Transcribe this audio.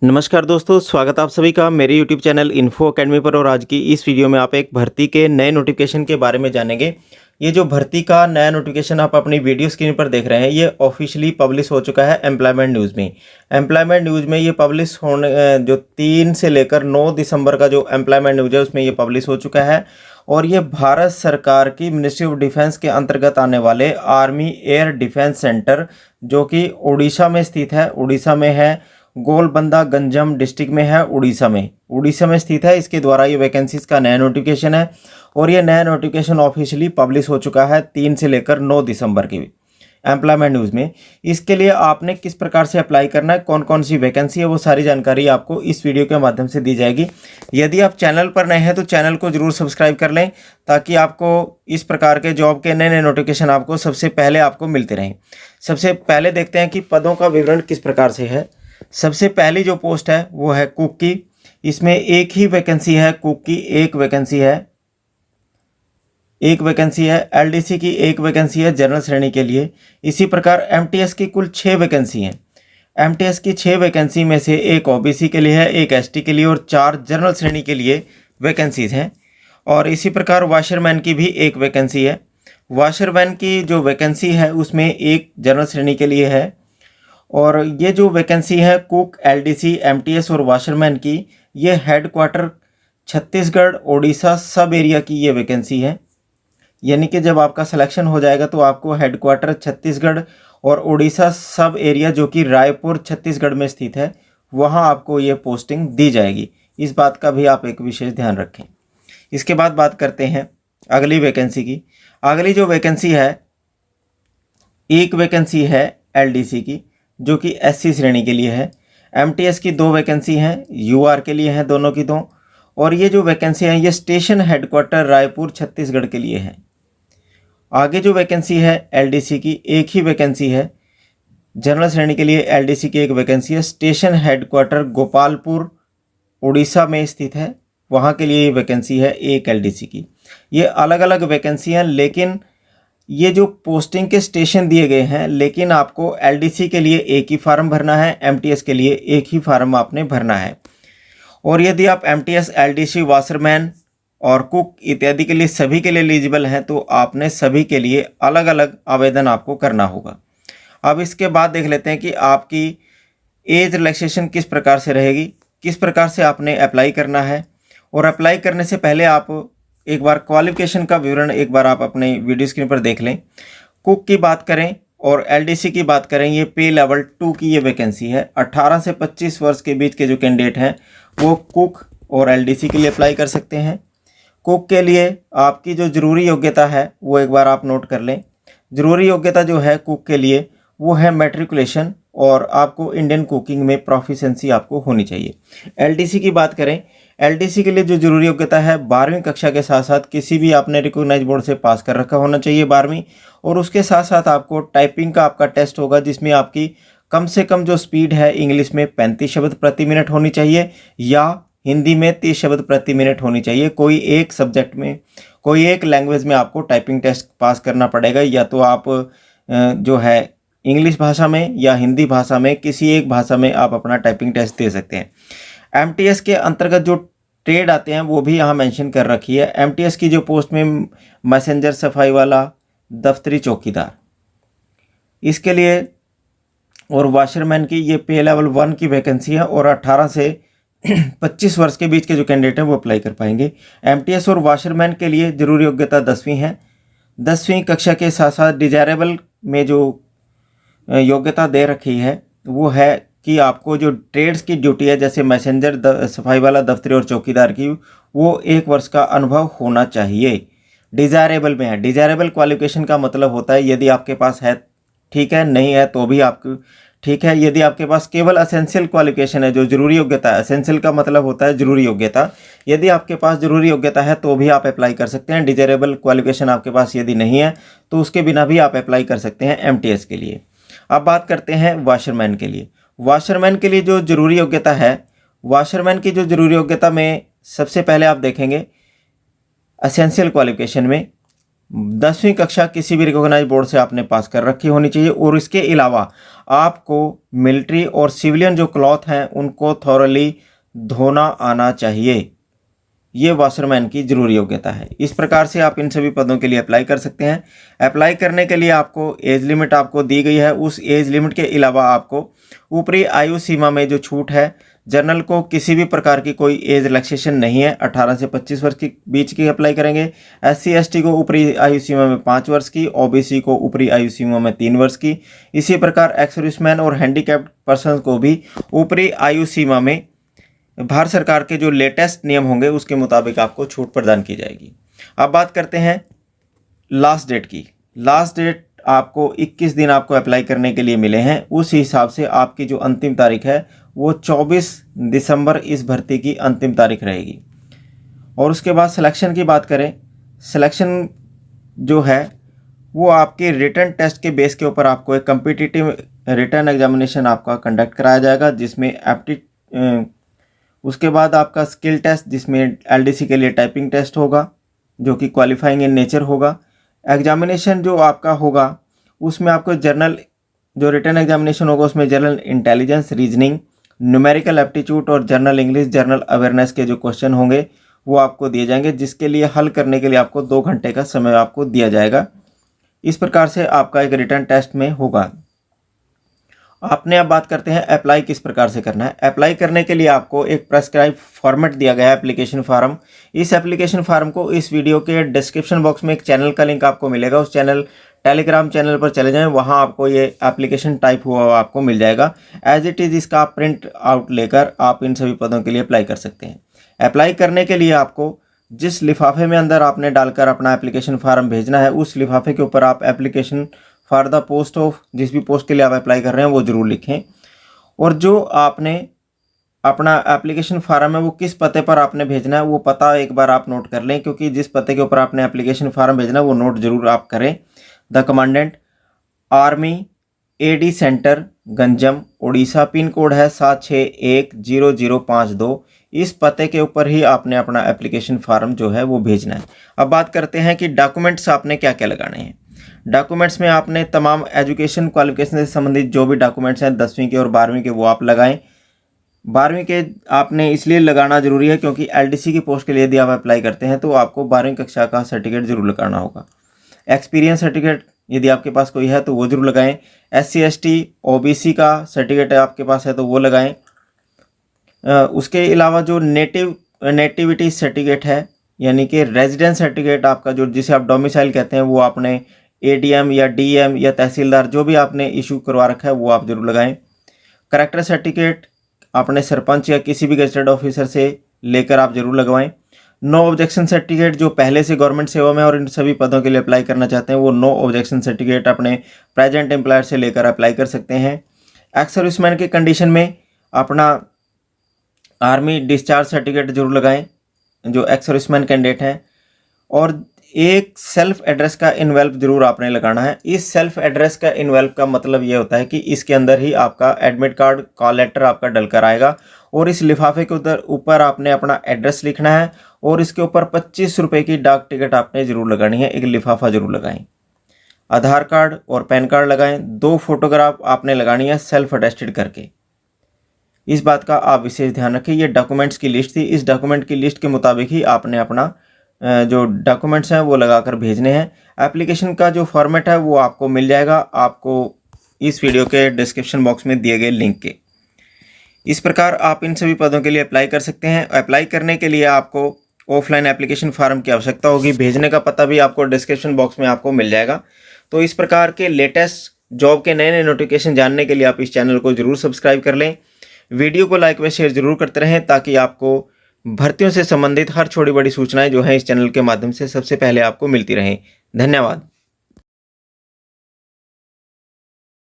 नमस्कार दोस्तों, स्वागत आप सभी का मेरे YouTube चैनल इन्फो अकेडमी पर। और आज की इस वीडियो में आप एक भर्ती के नए नोटिफिकेशन के बारे में जानेंगे। ये जो भर्ती का नया नोटिफिकेशन आप अपनी वीडियो स्क्रीन पर देख रहे हैं, ये ऑफिशियली पब्लिश हो चुका है एम्प्लॉयमेंट न्यूज़ में। एम्प्लॉयमेंट न्यूज़ में ये पब्लिश होने जो 3 से लेकर 9 दिसंबर का जो एम्प्लॉयमेंट न्यूज़ है उसमें ये पब्लिश हो चुका है। और ये भारत सरकार की मिनिस्ट्री ऑफ डिफेंस के अंतर्गत आने वाले आर्मी एयर डिफेंस सेंटर, जो कि उड़ीसा में स्थित है, उड़ीसा में है, गोलबंदा गंजम डिस्ट्रिक्ट में है, उड़ीसा में स्थित है। इसके द्वारा ये वैकेंसीज का नया नोटिफिकेशन है और ये नया नोटिफिकेशन ऑफिशियली पब्लिश हो चुका है 3 से लेकर 9 दिसंबर की एम्प्लॉयमेंट न्यूज़ में। इसके लिए आपने किस प्रकार से अप्लाई करना है, कौन कौन सी वैकेंसी है, वो सारी जानकारी आपको इस वीडियो के माध्यम से दी जाएगी। यदि आप चैनल पर नए हैं तो चैनल को जरूर सब्सक्राइब कर लें, ताकि आपको इस प्रकार के जॉब के नए नए नोटिफिकेशन आपको सबसे पहले आपको मिलते रहें। सबसे पहले देखते हैं कि पदों का विवरण किस प्रकार से है। सबसे पहली जो पोस्ट है वो है कुक की। इसमें एक ही वैकेंसी है, कुक की एक वैकेंसी है, एलडीसी की एक वैकेंसी है जनरल श्रेणी के लिए। इसी प्रकार एमटीएस की कुल 6 वैकेंसी हैं। एमटीएस की 6 वैकेंसी में से एक ओबीसी के लिए है, एक एसटी के लिए और 4 जनरल श्रेणी के लिए वैकेंसीज हैं। और इसी प्रकार वाशरमैन की भी एक वैकेंसी है। वाशरमैन की जो वैकेंसी है उसमें एक जनरल श्रेणी के लिए है। और ये जो वैकेंसी है कुक, एलडीसी, एमटीएस और वाशरमैन की, ये हेडक्वार्टर छत्तीसगढ़ ओडिशा सब एरिया की ये वैकेंसी है। यानी कि जब आपका सिलेक्शन हो जाएगा तो आपको हेडक्वार्टर छत्तीसगढ़ और ओडिशा सब एरिया, जो कि रायपुर छत्तीसगढ़ में स्थित है, वहाँ आपको ये पोस्टिंग दी जाएगी। इस बात का भी आप एक विशेष ध्यान रखें। इसके बाद बात करते हैं अगली वैकेंसी की। अगली जो वैकेंसी है, एक वैकेंसी है एलडीसी की, जो कि एससी श्रेणी के लिए है। एमटीएस की 2 वैकेंसी हैं, यूआर के लिए हैं दोनों की 2। और ये जो वैकेंसी है ये स्टेशन हेडक्वार्टर रायपुर छत्तीसगढ़ के लिए है। आगे जो वैकेंसी है एलडीसी की, एक ही वैकेंसी है। जनरल श्रेणी के लिए एलडीसी की एक वैकेंसी है, स्टेशन हेडक्वार्टर गोपालपुर उड़ीसा में स्थित है, वहाँ के लिए ये वैकेंसी है एक एलडीसी की। ये अलग अलग वैकेंसी हैं, लेकिन ये जो पोस्टिंग के स्टेशन दिए गए हैं, लेकिन आपको एलडीसी के लिए एक ही फार्म भरना है, एमटीएस के लिए एक ही फार्म आपने भरना है। और यदि आप एमटीएस, एलडीसी, वाशरमैन और कुक इत्यादि के लिए सभी के लिए एलिजिबल हैं तो आपने सभी के लिए अलग अलग आवेदन आपको करना होगा। अब इसके बाद देख लेते हैं कि आपकी एज रिलैक्सेशन किस प्रकार से रहेगी, किस प्रकार से आपने अप्लाई करना है। और अप्लाई करने से पहले आप एक बार क्वालिफिकेशन का विवरण एक बार आप अपने वीडियो स्क्रीन पर देख लें। कुक की बात करें और एलडीसी की बात करें, ये पे लेवल 2 की ये वैकेंसी है। 18 से 25 वर्ष के बीच के जो कैंडिडेट हैं वो कुक और एलडीसी के लिए अप्लाई कर सकते हैं। कुक के लिए आपकी जो ज़रूरी योग्यता है वो एक बार आप नोट कर लें। ज़रूरी योग्यता जो है कुक के लिए वो है मैट्रिकुलेशन, और आपको इंडियन कुकिंग में प्रोफिशिएंसी आपको होनी चाहिए। एलडीसी की बात करें, एलडीसी के लिए जो जरूरी योग्यता है 12वीं कक्षा के साथ साथ किसी भी आपने रिकॉग्नाइज बोर्ड से पास कर रखा होना चाहिए 12वीं। और उसके साथ साथ आपको टाइपिंग का आपका टेस्ट होगा, जिसमें आपकी कम से कम जो स्पीड है इंग्लिश में 35 शब्द प्रति मिनट होनी चाहिए, या हिंदी में 30 शब्द प्रति मिनट होनी चाहिए। कोई एक सब्जेक्ट में, कोई एक लैंग्वेज में आपको टाइपिंग टेस्ट पास करना पड़ेगा। या तो आप जो है इंग्लिश भाषा में या हिंदी भाषा में, किसी एक भाषा में आप अपना टाइपिंग टेस्ट दे सकते हैं। एमटीएस के अंतर्गत जो ट्रेड आते हैं वो भी यहाँ मेंशन कर रखी है। एमटीएस की जो पोस्ट में मैसेंजर, सफाई वाला, दफ्तरी चौकीदार, इसके लिए। और वाशरमैन की ये पे लेवल 1 की वैकेंसी है, और 18 से 25 वर्ष के बीच के जो कैंडिडेट हैं वो अप्लाई कर पाएंगे। एमटीएस और वाशरमैन के लिए जरूरी योग्यता 10वीं है। 10वीं कक्षा के साथ साथ डिजायरेबल में जो योग्यता दे रखी है वो है कि आपको जो ट्रेड्स की ड्यूटी है, जैसे मैसेंजर, सफाई वाला, दफ्तरी और चौकीदार की, वो 1 वर्ष का अनुभव होना चाहिए। डिजायरेबल में है। डिजायरेबल क्वालिफिकेशन का मतलब होता है यदि आपके पास है ठीक है, नहीं है तो भी आपको ठीक है। यदि आपके पास केवल असेंशियल क्वालिफिकेशन है, जो जरूरी योग्यता है, असेंशियल का मतलब होता है जरूरी योग्यता, यदि आपके पास जरूरी योग्यता है तो भी आप अप्लाई कर सकते हैं। डिजायरेबल क्वालिफिकेशन आपके पास यदि नहीं है तो उसके बिना भी आप अप्लाई कर सकते हैं एमटीएस के लिए। अब बात करते हैं वाशरमैन के लिए। वाशरमैन के लिए जो जरूरी योग्यता है, वाशरमैन की जो जरूरी योग्यता में सबसे पहले आप देखेंगे असेंशियल क्वालिफिकेशन में 10वीं कक्षा किसी भी रिकॉग्नाइज्ड बोर्ड से आपने पास कर रखी होनी चाहिए और इसके अलावा आपको मिलिट्री और सिविलियन जो क्लॉथ हैं उनको थॉरली धोना आना चाहिए। ये वॉशरमैन की जरूरी योग्यता है। इस प्रकार से आप इन सभी पदों के लिए अप्लाई कर सकते हैं। अप्लाई करने के लिए आपको एज लिमिट आपको दी गई है। उस एज लिमिट के अलावा आपको ऊपरी आयु सीमा में जो छूट है, जनरल को किसी भी प्रकार की कोई एज रिलैक्सेशन नहीं है, 18 से 25 वर्ष के बीच की अप्लाई करेंगे। SC ST को ऊपरी आयु सीमा में 5 वर्ष की, OBC को ऊपरी आयु सीमा में 3 वर्ष की। इसी प्रकार एक्स सर्विसमैन और हैंडीकैप्ड पर्सन को भी ऊपरी आयु सीमा में भारत सरकार के जो लेटेस्ट नियम होंगे उसके मुताबिक आपको छूट प्रदान की जाएगी। अब बात करते हैं लास्ट डेट की। लास्ट डेट आपको 21 दिन आपको अप्लाई करने के लिए मिले हैं। उस हिसाब से आपकी जो अंतिम तारीख है वो 24 दिसंबर इस भर्ती की अंतिम तारीख रहेगी। और उसके बाद सिलेक्शन की बात करें, सिलेक्शन जो है वो आपके रिटन टेस्ट के बेस के ऊपर आपको एक कम्पिटिटिव रिटन एग्जामिनेशन आपका कंडक्ट कराया जाएगा, जिसमें उसके बाद आपका स्किल टेस्ट, जिसमें LDC के लिए टाइपिंग टेस्ट होगा जो कि क्वालिफाइंग इन नेचर होगा। एग्जामिनेशन जो आपका होगा उसमें आपको जनरल जो रिटन एग्जामिनेशन होगा उसमें general intelligence, reasoning, numerical aptitude और जनरल इंग्लिश, जनरल अवेयरनेस के जो क्वेश्चन होंगे वो आपको दिए जाएंगे, जिसके लिए हल करने के लिए आपको 2 घंटे का समय आपको दिया जाएगा। इस प्रकार से आपका एक रिटन टेस्ट में होगा। आपने अब बात करते हैं अप्लाई किस प्रकार से करना है। अप्लाई करने के लिए आपको एक प्रेस्क्राइब फॉर्मेट दिया गया है, एप्लीकेशन फार्म। इस एप्लीकेशन फार्म को इस वीडियो के डिस्क्रिप्शन बॉक्स में एक चैनल का लिंक आपको मिलेगा, उस टेलीग्राम चैनल पर चले जाएं, वहां आपको ये एप्लीकेशन टाइप हुआ हुआ आपको मिल जाएगा। एज इट इज़ इसका आप प्रिंट आउट लेकर आप इन सभी पदों के लिए अप्लाई कर सकते हैं। अप्लाई करने के लिए आपको जिस लिफाफे में अंदर आपने डालकर अपना एप्लीकेशन फार्म भेजना है, उस लिफाफे के ऊपर आप application for the post of, जिस भी पोस्ट के लिए आप अप्लाई कर रहे हैं वो ज़रूर लिखें। और जो आपने अपना एप्लीकेशन फार्म है वो किस पते पर आपने भेजना है वो पता एक बार आप नोट कर लें, क्योंकि जिस पते के ऊपर आपने एप्लीकेशन फार्म भेजना है वो नोट जरूर आप करें। The commandant, army, AD centre, Ganjam, Orissa. Pin code है 76100052। इस पते के ऊपर ही आपने अपना एप्लीकेशन फार्म जो है वो भेजना है। अब बात करते हैं कि डॉक्यूमेंट्स आपने क्या क्या लगाने हैं। डॉक्यूमेंट्स में आपने तमाम एजुकेशन क्वालिफिकेशन से संबंधित जो भी डॉक्यूमेंट्स हैं 10वीं के और 12वीं के वो आप लगाएं। 12वीं के आपने इसलिए लगाना जरूरी है क्योंकि LDC की पोस्ट के लिए यदि आप अप्लाई करते हैं तो आपको 12वीं कक्षा का सर्टिफिकेट जरूर लगाना होगा। एक्सपीरियंस सर्टिफिकेट यदि आपके पास कोई है तो वो जरूर लगाएं। SC ST OBC का सर्टिफिकेट आपके पास है तो वो लगाएं। उसके अलावा जो नेटिविटी सर्टिफिकेट है, यानी कि रेजिडेंस सर्टिफिकेट आपका जो जिसे आप डोमिसाइल कहते हैं, वो आपने ADM या DM या तहसीलदार जो भी आपने इशू करवा रखा है वो आप जरूर लगाएं। करेक्टर सर्टिफिकेट आपने सरपंच या किसी भी गजेटेड ऑफिसर से लेकर आप जरूर लगवाएं। नो ऑब्जेक्शन सर्टिफिकेट जो पहले से गवर्नमेंट सेवा में और इन सभी पदों के लिए अप्लाई करना चाहते हैं वो नो ऑब्जेक्शन सर्टिफिकेट अपने प्रेजेंट एम्प्लॉयर से लेकर अप्लाई कर सकते हैं। एक्स सर्विसमैन के कंडीशन में अपना आर्मी डिस्चार्ज सर्टिफिकेट जरूर लगाएं जो एक्स सर्विसमैन कैंडिडेट हैं। और एक सेल्फ एड्रेस का इन्वेल्प जरूर आपने लगाना है। इस सेल्फ एड्रेस का इन्वेल्प का मतलब ये होता है कि इसके अंदर ही आपका एडमिट कार्ड, कॉल लेटर आपका डलकर आएगा और इस लिफाफे के ऊपर आपने अपना एड्रेस लिखना है और इसके ऊपर 25 रुपये की डाक टिकट आपने जरूर लगानी है। एक लिफाफा जरूर लगाएं। आधार कार्ड और पैन कार्ड लगाएं। 2 फोटोग्राफ आपने लगानी है सेल्फ अटेस्टेड करके। इस बात का आप विशेष ध्यान रखें। ये डॉक्यूमेंट्स की लिस्ट थी। इस डॉक्यूमेंट की लिस्ट के मुताबिक ही आपने अपना जो डॉक्यूमेंट्स हैं वो लगाकर भेजने हैं। एप्लीकेशन का जो फॉर्मेट है वो आपको मिल जाएगा आपको इस वीडियो के डिस्क्रिप्शन बॉक्स में दिए गए लिंक के। इस प्रकार आप इन सभी पदों के लिए अप्लाई कर सकते हैं। अप्लाई करने के लिए आपको ऑफलाइन एप्लीकेशन फार्म की आवश्यकता होगी। भेजने का पता भी आपको डिस्क्रिप्शन बॉक्स में आपको मिल जाएगा। तो इस प्रकार के लेटेस्ट जॉब के नए नए नोटिफिकेशन जानने के लिए आप इस चैनल को जरूर सब्सक्राइब कर लें। वीडियो को लाइक व शेयर जरूर करते रहें ताकि आपको भर्तियों से संबंधित हर छोटी बड़ी सूचनाएं जो हैं इस चैनल के माध्यम से सबसे पहले आपको मिलती रहें। धन्यवाद।